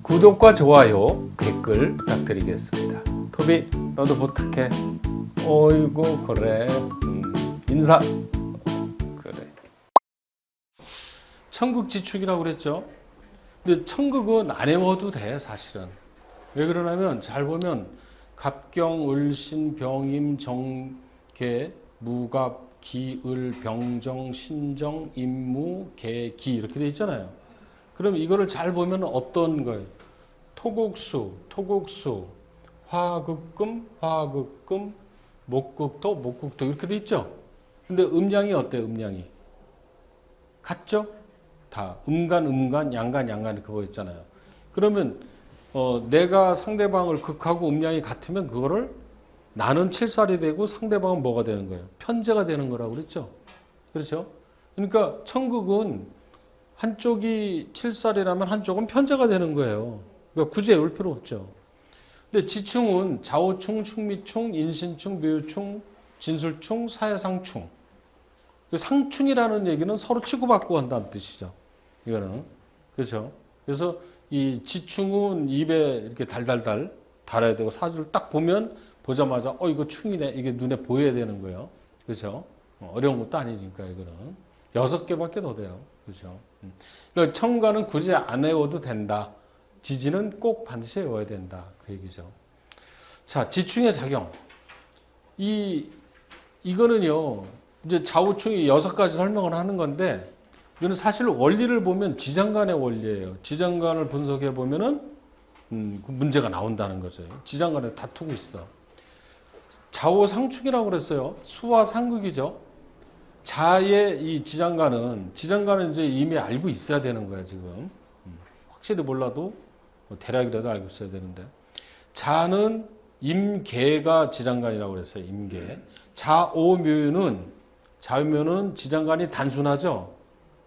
구독과 좋아요, 댓글 부탁드리겠습니다. 토비, 너도 부탁해. 어이구, 그래. 인사. 그래. 천극지축이라고 그랬죠? 근데 천극은 안 외워도 돼, 사실은. 왜 그러냐면, 잘 보면, 갑경, 을신, 병임, 정계, 무갑, 기을, 병정, 신정, 임무, 개, 기 이렇게 돼 있잖아요. 그럼 이거를 잘 보면 어떤 거예요? 토국수, 화극금, 목극도 이렇게 돼 있죠? 근데 음량이 어때요? 음량이 같죠? 다 음간, 양간 이렇게 보였잖아요. 그러면 내가 상대방을 극하고 음량이 같으면 그거를 나는 칠살이 되고 상대방은 뭐가 되는 거예요? 편제가 되는 거라고 그랬죠? 그렇죠? 그러니까 천극은 한쪽이 칠살이라면 한쪽은 편제가 되는 거예요. 그러니까 굳이 외울 필요 없죠. 근데 지충은 좌우충, 충미충, 인신충, 묘충, 진술충, 사해상충. 상충이라는 얘기는 서로 치고받고 한다는 뜻이죠. 이거는. 그렇죠? 그래서 이 지충은 입에 이렇게 달달달 달아야 되고 사주를 딱 보자마자 이거 충이네. 이게 눈에 보여야 되는 거예요. 그렇죠? 어려운 것도 아니니까 이거는. 6개밖에 더 돼요. 그렇죠? 그러니까 천가는 굳이 안 외워도 된다. 지지는 꼭 반드시 외워야 된다. 그 얘기죠. 자, 지충의 작용. 이거는요, 이제 좌우충이 6가지 설명을 하는 건데, 이거는 사실 원리를 보면 지장간의 원리예요. 지장간을 분석해 보면은, 문제가 나온다는 거죠. 지장간에 다투고 있어. 좌우상충이라고 그랬어요. 수와 상극이죠. 자의 이 지장간은 이제 이미 알고 있어야 되는 거야, 지금. 확실히 몰라도 대략이라도 알고 있어야 되는데. 자는 임계가 지장간이라고 그랬어요, 임계. 자오묘는 지장간이 단순하죠?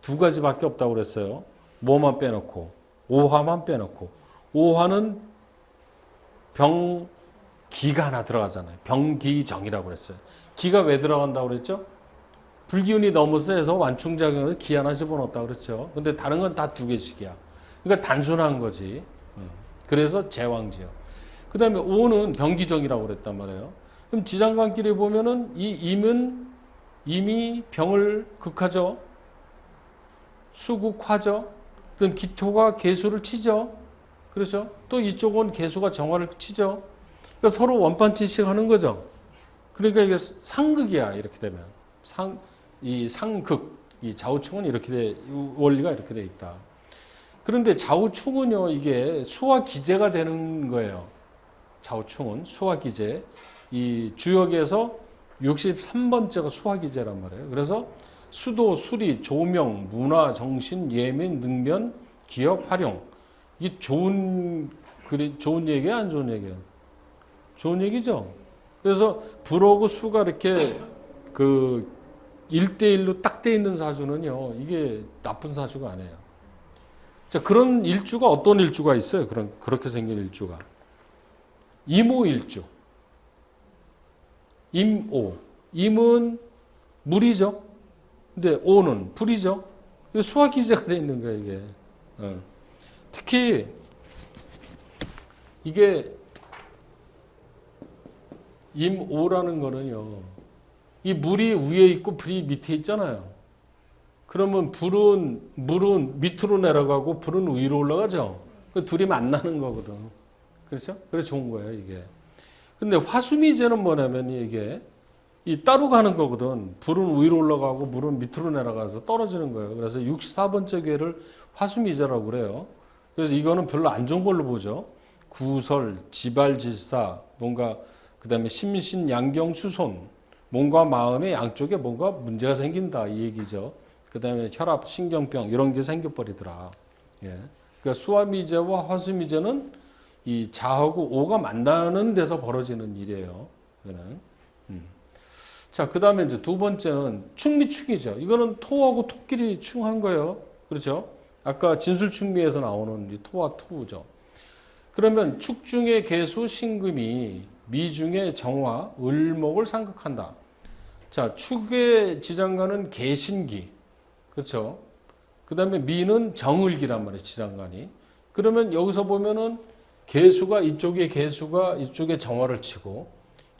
2가지밖에 없다고 그랬어요. 뭐만 빼놓고, 오화만 빼놓고. 오화는 병기가 하나 들어가잖아요. 병기정이라고 그랬어요. 기가 왜 들어간다고 그랬죠? 불기운이 너무 세서 완충작용을 기 하나 집어넣었다고 그랬죠. 근데 다른 건 다 2개씩이야. 그러니까 단순한 거지. 그래서 제왕지요. 그 다음에 오는 병기정이라고 그랬단 말이에요. 그럼 지장간끼리 보면은 이 임은 이미 병을 극하죠. 수국화죠. 그럼 기토가 개수를 치죠. 그렇죠? 또 이쪽은 개수가 정화를 치죠. 그러니까 서로 원판치씩 하는 거죠. 그러니까 이게 상극이야, 이렇게 되면. 이 상극, 이 좌우충은 원리가 이렇게 돼 있다. 그런데 좌우충은요, 이게 수와 기재가 되는 거예요. 좌우충은 수와 기재. 이 주역에서 63번째가 수와 기재란 말이에요. 그래서 수도, 수리, 조명, 문화, 정신, 예민, 능면, 기업, 활용. 이게 좋은 얘기야, 안 좋은 얘기야? 좋은 얘기죠? 그래서 불하고 수가 이렇게 1대1로 딱 돼 있는 사주는요, 이게 나쁜 사주가 아니에요. 자, 그런 일주가 어떤 일주가 있어요? 그렇게 생긴 일주가. 임오일주. 임오. 임은 물이죠. 근데 오는 불이죠. 수화 기제가 돼 있는 거예요, 이게. 특히 이게 임오라는 거는요. 이 물이 위에 있고 불이 밑에 있잖아요. 그러면 물은 밑으로 내려가고 불은 위로 올라가죠. 그 둘이 만나는 거거든. 그렇죠? 그래서 좋은 거예요, 이게. 근데 화수미제는 뭐냐면 이게 따로 가는 거거든. 불은 위로 올라가고 물은 밑으로 내려가서 떨어지는 거예요. 그래서 64번째 괴를 화수미제라고 그래요. 그래서 이거는 별로 안 좋은 걸로 보죠. 구설, 지발질사, 뭔가 그다음에 심신, 양경, 수손, 몸과 마음의 양쪽에 뭔가 문제가 생긴다 이 얘기죠. 그다음에 혈압, 신경병 이런 게 생겨버리더라. 예. 그러니까 수화미제와 화수미제는 이 자하고 오가 만나는 데서 벌어지는 일이에요. 이거는. 자, 그다음에 이제 2번째는 충미축이죠. 이거는 토하고 토끼리 충한 거예요. 그렇죠? 아까 진술충미에서 나오는 이 토와 토죠. 그러면 축중의 개수 신금이 미중의 정화, 을목을 상극한다. 자, 축의 지장간은 개신기. 그렇죠? 그 다음에 미는 정을기란 말이에요, 지장간이. 그러면 여기서 보면은 개수가 이쪽에 정화를 치고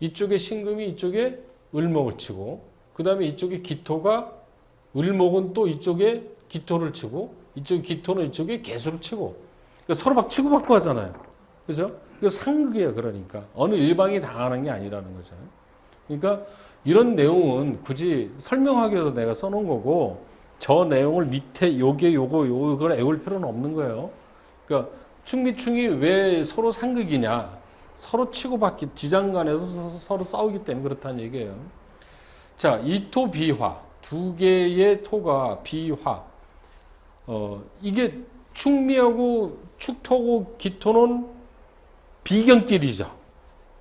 이쪽에 신금이 이쪽에 을목을 치고 그 다음에 이쪽에 기토가 을목은 또 이쪽에 기토를 치고 이쪽 기토는 이쪽에 개수를 치고 그러니까 서로 막 치고받고 하잖아요. 그죠? 이거 상극이에요. 그러니까 어느 일방이 당하는 게 아니라는 거죠. 그러니까 이런 내용은 굳이 설명하기 위해서 내가 써놓은 거고 저 내용을 밑에 요걸 외울 필요는 없는 거예요. 그러니까 충미충이 왜 서로 상극이냐? 서로 치고받기 지장간에서 서로 싸우기 때문에 그렇다는 얘기예요. 자, 이토 비화 두 개의 토가 비화. 이게 충미하고 축토고 기토는 비견길이죠.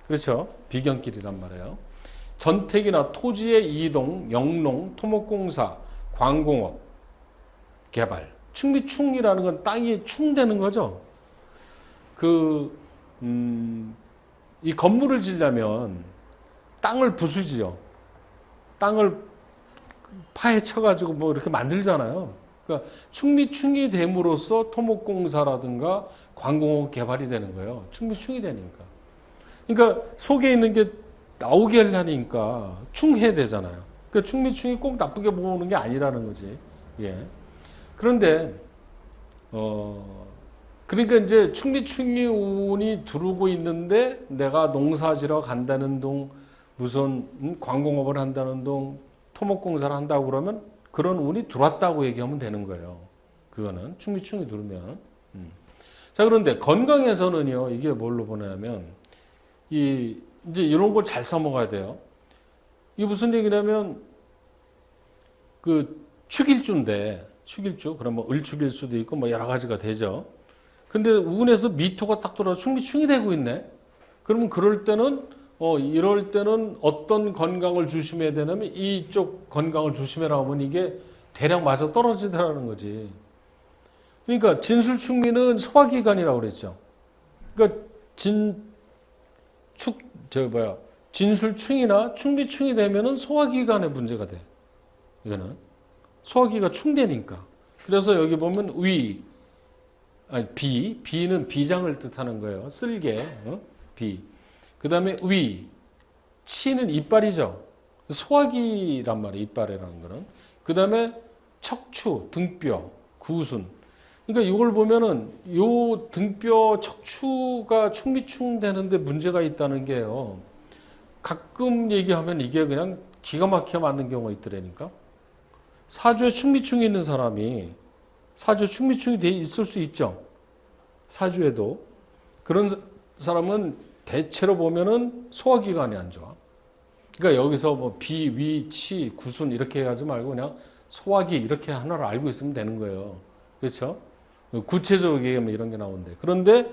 그렇죠? 비견길이란 말이에요. 전택이나 토지의 이동, 영농, 토목공사, 광공업, 개발. 충미충이라는 건 땅이 충되는 거죠. 이 건물을 지려면 땅을 부수지요. 땅을 파헤쳐가지고 뭐 이렇게 만들잖아요. 그러니까 충미충이 됨으로써 토목공사라든가 광공업 개발이 되는 거예요. 충미충이 되니까. 그러니까 속에 있는 게 나오게 하려니까 충해야 되잖아요. 그러니까 충미충이 꼭 나쁘게 보는 게 아니라는 거지. 예. 그런데 그러니까 이제 충미충이 운이 들어오고 있는데 내가 농사지러 간다는 동 무슨 광공업을 한다는 동 토목공사를 한다고 그러면 그런 운이 들어왔다고 얘기하면 되는 거예요. 그거는 충미충이 들어오면. 자, 그런데 건강에서는요. 이게 뭘로 보냐면 이제 이런 걸 잘 써먹어야 돼요. 이게 무슨 얘기냐면 그 축일주인데 축일주 그러면 을축일 수도 있고 뭐 여러 가지가 되죠. 근데 운에서 미토가 딱 돌아서 충미충이 되고 있네. 그러면 그럴 때는 이럴 때는 어떤 건강을 조심해야 되냐면 이쪽 건강을 조심해라 하면 이게 대략 맞아 떨어지더라는 거지. 그러니까 진술충미는 소화기관이라고 그랬죠. 그러니까 진술충이나 충미충이 되면은 소화기관에 문제가 돼. 이거는 소화기가 충되니까. 그래서 여기 보면 비는 비장을 뜻하는 거예요. 쓸개, 비. 그 다음에 치는 이빨이죠. 소화기란 말이에요. 이빨이라는 거는. 그 다음에 척추, 등뼈, 구순. 그러니까 이걸 보면은 요 등뼈, 척추가 충미충 되는데 문제가 있다는 게요. 가끔 얘기하면 이게 그냥 기가 막히게 맞는 경우가 있더라니까. 사주에 충미충이 있는 사람이 사주에 충미충이 있을 수 있죠. 사주에도. 그런 사람은 대체로 보면은 소화기관이 안 좋아. 그러니까 여기서 뭐 비, 위, 치, 구순 이렇게 하지 말고 그냥 소화기 이렇게 하나를 알고 있으면 되는 거예요. 그렇죠? 구체적으로 얘기하면 이런 게 나오는데. 그런데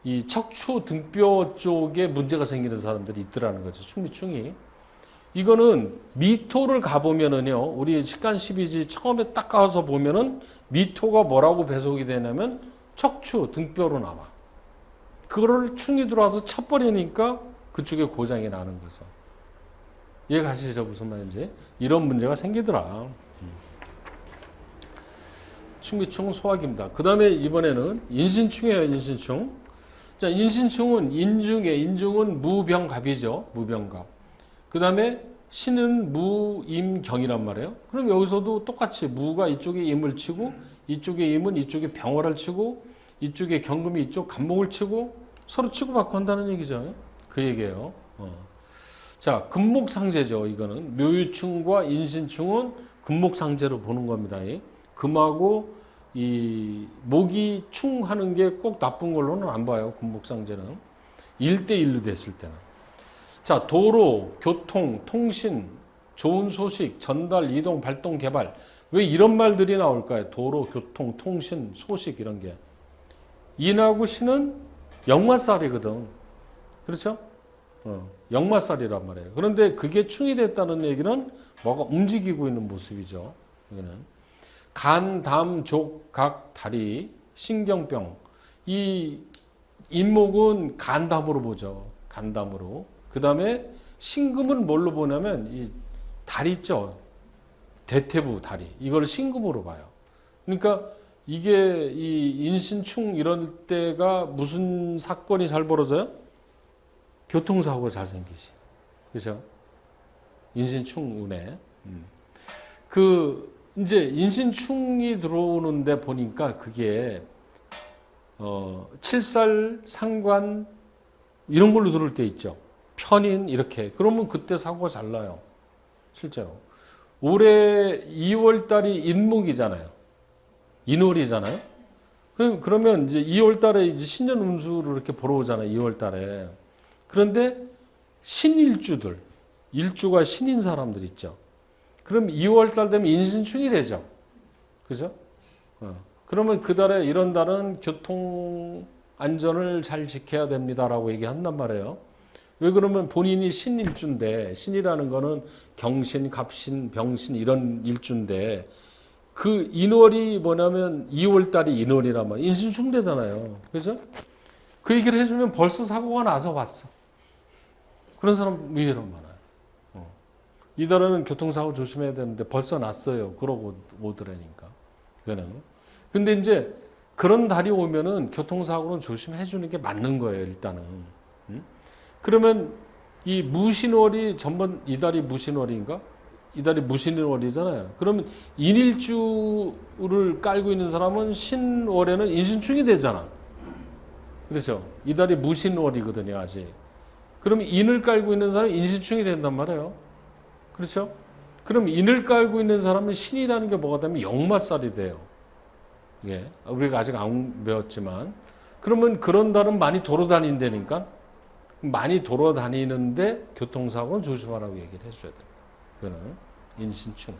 이 척추 등뼈 쪽에 문제가 생기는 사람들이 있더라는 거죠. 충미충이. 이거는 미토를 가보면은요, 우리 식간 12지 처음에 딱 가서 보면은 미토가 뭐라고 배속이 되냐면 척추 등뼈로 나와. 그거를 충이 들어와서 쳐버리니까 그쪽에 고장이 나는 거죠. 이해 가시죠? 무슨 말인지. 이런 문제가 생기더라. 충미충 소화기입니다. 그 다음에 이번에는 인신충이에요. 인신충. 자, 인신충은 인중은 무병갑이죠. 무병갑. 그 다음에 신은 무임경이란 말이에요. 그럼 여기서도 똑같이 무가 이쪽에 임을 치고 이쪽에 임은 이쪽에 병화를 치고 이쪽에 경금이 이쪽 간목을 치고 서로 치고받고 한다는 얘기죠. 그 얘기예요. 자, 금목상제죠. 이거는 묘유충과 인신충은 금목상제로 보는 겁니다. 금하고 이 목이 충하는 게 꼭 나쁜 걸로는 안 봐요. 금목상제는 1대1로 됐을 때는. 자, 도로, 교통, 통신, 좋은 소식, 전달, 이동, 발동, 개발. 왜 이런 말들이 나올까요? 도로, 교통, 통신, 소식 이런 게. 인하고 신은 역마살이거든. 그렇죠? 역마살이란 말이에요. 그런데 그게 충이 됐다는 얘기는 뭐가 움직이고 있는 모습이죠. 여기는. 간, 담, 족, 각, 다리, 신경병. 이 인목은 간담으로 보죠. 간담으로. 그 다음에 신금은 뭘로 보냐면 이 다리 있죠. 대퇴부 다리. 이걸 신금으로 봐요. 그러니까 이게 이 인신충 이럴 때가 무슨 사건이 잘 벌어져요? 교통사고가 잘 생기지. 그죠? 인신충 운에. 이제 인신충이 들어오는데 보니까 그게, 칠살, 상관, 이런 걸로 들어올 때 있죠. 편인, 이렇게. 그러면 그때 사고가 잘 나요. 실제로. 올해 2월 달이 인목이잖아요. 인월이잖아요. 그러면 이제 2월 달에 이제 신년 운수를 이렇게 보러 오잖아요. 2월 달에. 그런데 신일주들, 일주가 신인 사람들 있죠. 그럼 2월 달 되면 인신충이 되죠. 그죠? 그러면 그 달에 이런 달은 교통 안전을 잘 지켜야 됩니다라고 얘기한단 말이에요. 왜 그러면 본인이 신일주인데, 신이라는 거는 경신, 갑신, 병신 이런 일주인데, 그 인월이 뭐냐면 2월 달이 인월이란 말이에요. 인신충 되잖아요. 그죠? 그 얘기를 해주면 벌써 사고가 나서 왔어. 그런 사람 의외로 많아요. 이달에는 교통사고 조심해야 되는데 벌써 났어요. 그러고 오더라니까. 근데 이제 그런 달이 오면은 교통사고는 조심해 주는 게 맞는 거예요, 일단은. 그러면 이 무신월이 전번 이달이 무신월인가? 이달이 무신월이잖아요. 그러면 인일주를 깔고 있는 사람은 신월에는 인신충이 되잖아. 그렇죠? 이달이 무신월이거든요, 아직. 그럼 인을 깔고 있는 사람은 인신충이 된단 말이에요. 그렇죠? 그럼 인을 깔고 있는 사람은 신이라는 게 뭐가 되면 역마살이 돼요. 예. 우리가 아직 안 배웠지만. 그러면 그런 달은 많이 돌아다닌다니까? 많이 돌아다니는데 교통사고는 조심하라고 얘기를 해줘야 돼요. 그거는 인신충.